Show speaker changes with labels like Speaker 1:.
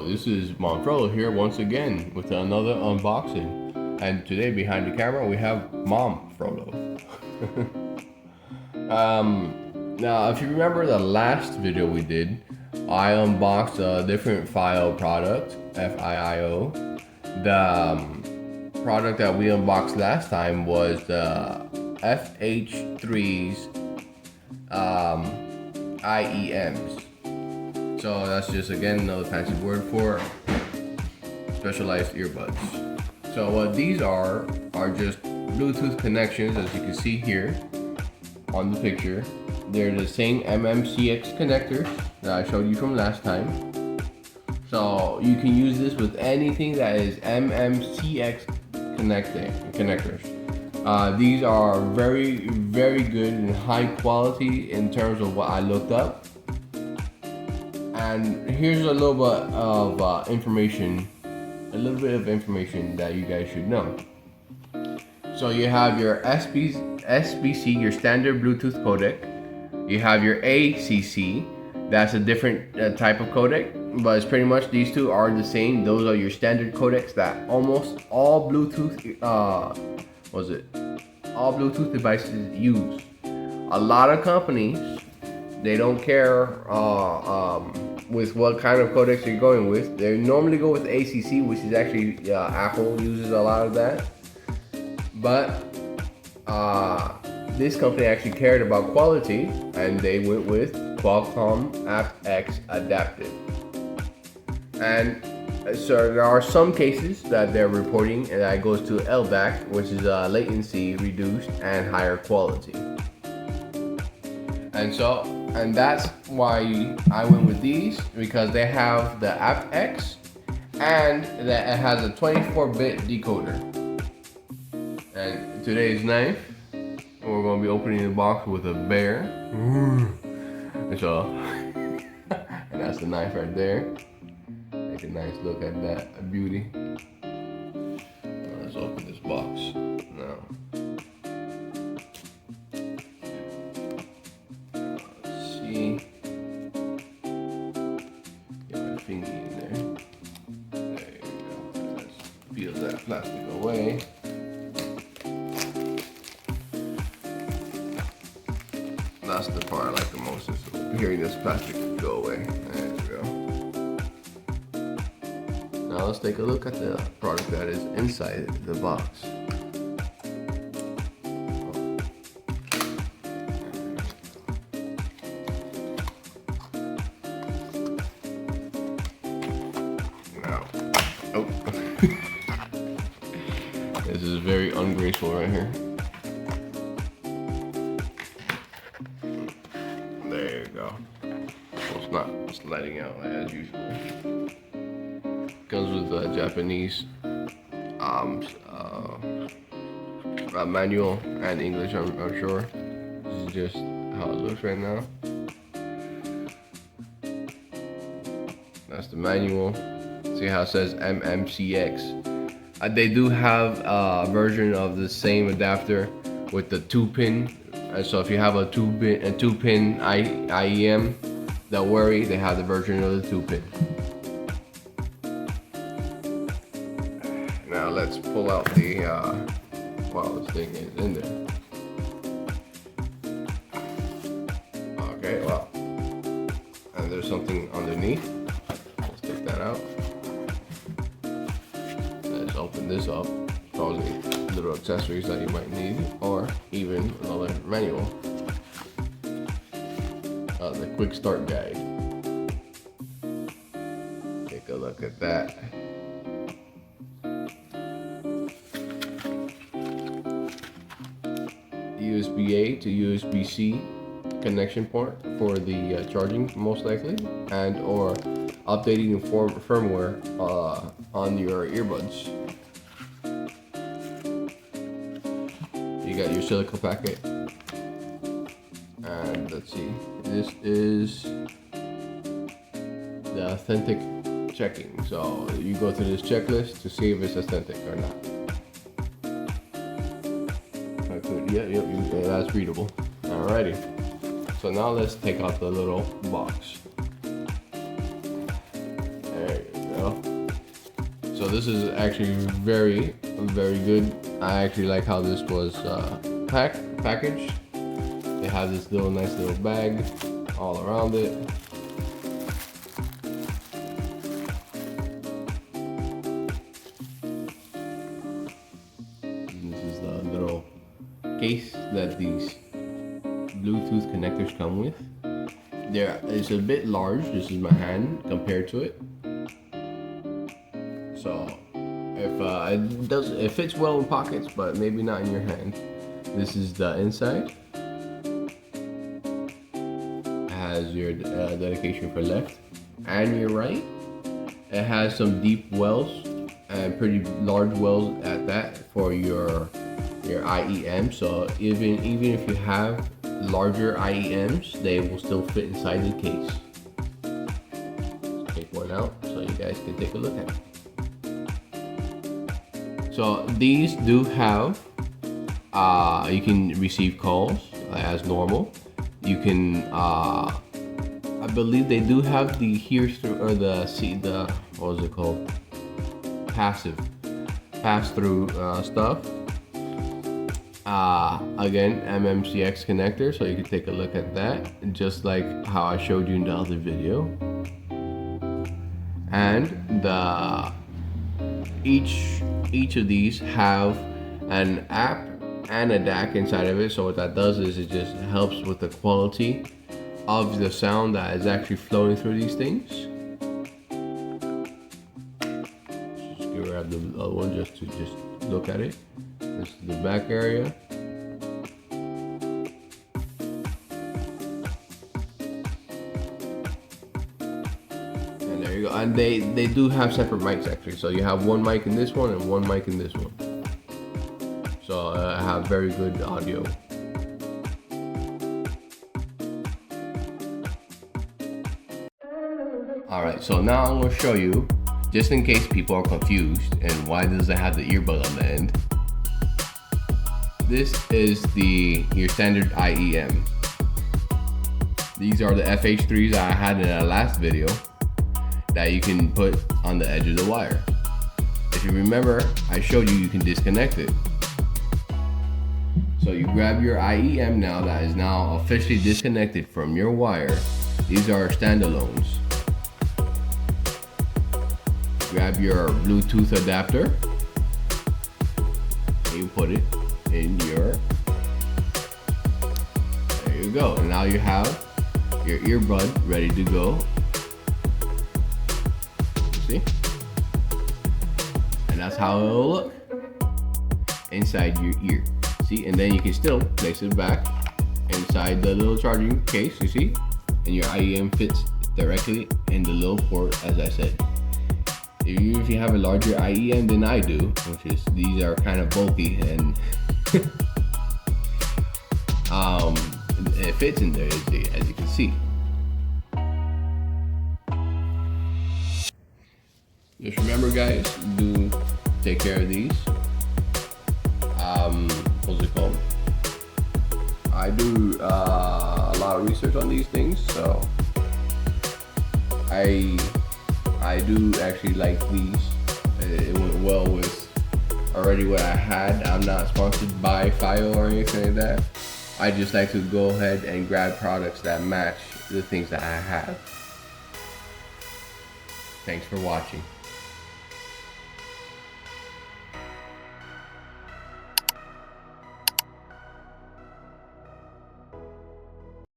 Speaker 1: this is Manfrolo here once again with another unboxing. And today behind the camera we have Manfrolo. Now if you remember the last video we did, I unboxed a different Fiio product, F-I-I-O. The product that we unboxed last time was the FH3's IEMs. So that's just again another fancy word for specialized earbuds. So what these are just Bluetooth connections, as you can see here on the picture. They're the same MMCX connectors that I showed you from last time. So you can use this with anything that is MMCX connectors. These are very, very good and high quality in terms of what I looked up. And here's a little bit of information that you guys should know. So you have your SBC, your standard Bluetooth codec. You have your ACC, that's a different type of codec, but it's pretty much these two are the same. Those are your standard codecs that almost all Bluetooth, all Bluetooth devices use. A lot of companies, they don't care with what kind of codecs you're going with. They normally go with ACC, which is actually Apple uses a lot of that. But this company actually cared about quality, and they went with Qualcomm aptX adaptive. And so there are some cases that they're reporting that goes to LDAC, which is latency reduced and higher quality. And that's why I went with these, because they have the aptX and that it has a 24-bit decoder. And today's knife, we're going to be opening the box with a bear. And so, and that's the knife right there. Take a nice look at that beauty. Let's open this box now. Let's see. Get my finger in there. There you go. Let's peel that plastic away. That's the part I like the most, is hearing this plastic go away. There we go. Now let's take a look at the product that is inside the box. Now, oh, this is very ungraceful right here. There you go. So it's not sliding out as usual. Comes with the Japanese manual and English, I'm sure. This is just how it looks right now. That's the manual. See how it says MMCX. They do have a version of the same adapter with the 2-pin. So if you have a 2-pin IEM, don't worry, they have the version of the 2-pin. Now let's pull out the while this thing is in there. Okay, well, and there's something underneath. Let's take that out. Let's open this up. Probably little accessories that you might need, or even another manual. The quick start guide. Take a look at that. USB-A to USB-C connection port for the charging, most likely, and or updating firmware on your earbuds. You got your silica packet, and let's see, this is the authentic checking. So you go through this checklist to see if it's authentic or not. Yeah, that's readable. Alrighty, so now let's take out the little box. There you go. So this is actually very good. I actually like how this was packaged. They have this nice little bag all around it. And this is the little case that these Bluetooth connectors come with. It's a bit large. This is my hand compared to it. So it fits well in pockets, but maybe not in your hand. This is the inside. It has your dedication for left and your right. It has some deep wells and pretty large wells at that for your IEM. So even if you have larger IEMs, they will still fit inside the case. Let's take one out so you guys can take a look at it. So these do have, you can receive calls as normal. You can, I believe they do have the hear-through or the what was it called? Pass-through stuff. Again, MMCX connector, so you can take a look at that, just like how I showed you in the other video. And each of these have an app and a DAC inside of it. So what that does is it just helps with the quality of the sound that is actually flowing through these things. Just grab the other one just to look at it. This is the back area. And there you go. And they do have separate mics actually. So you have one mic in this one and one mic in this one. So I have very good audio. Alright, so now I'm going to show you, just in case people are confused, and why does it have the earbud on the end. This is your standard IEM. These are the FH3s I had in our last video that you can put on the edge of the wire. If you remember, I showed you can disconnect it. So you grab your IEM now that is now officially disconnected from your wire. These are standalones. Grab your Bluetooth adapter and you put it in there you go. And now you have your earbud ready to go. See? And that's how it'll look inside your ear. See? And then you can still place it back inside the little charging case, you see? And your IEM fits directly in the little port, as I said. If you have a larger IEM than I do, which is these are kind of bulky and it fits in there as you can see. Just remember, guys, do take care of these. What's it called? I do a lot of research on these things, so I do actually like these. It went well with already what I had. I'm not sponsored by Fiio or anything like that. I just like to go ahead and grab products that match the things that I have. Thanks for watching.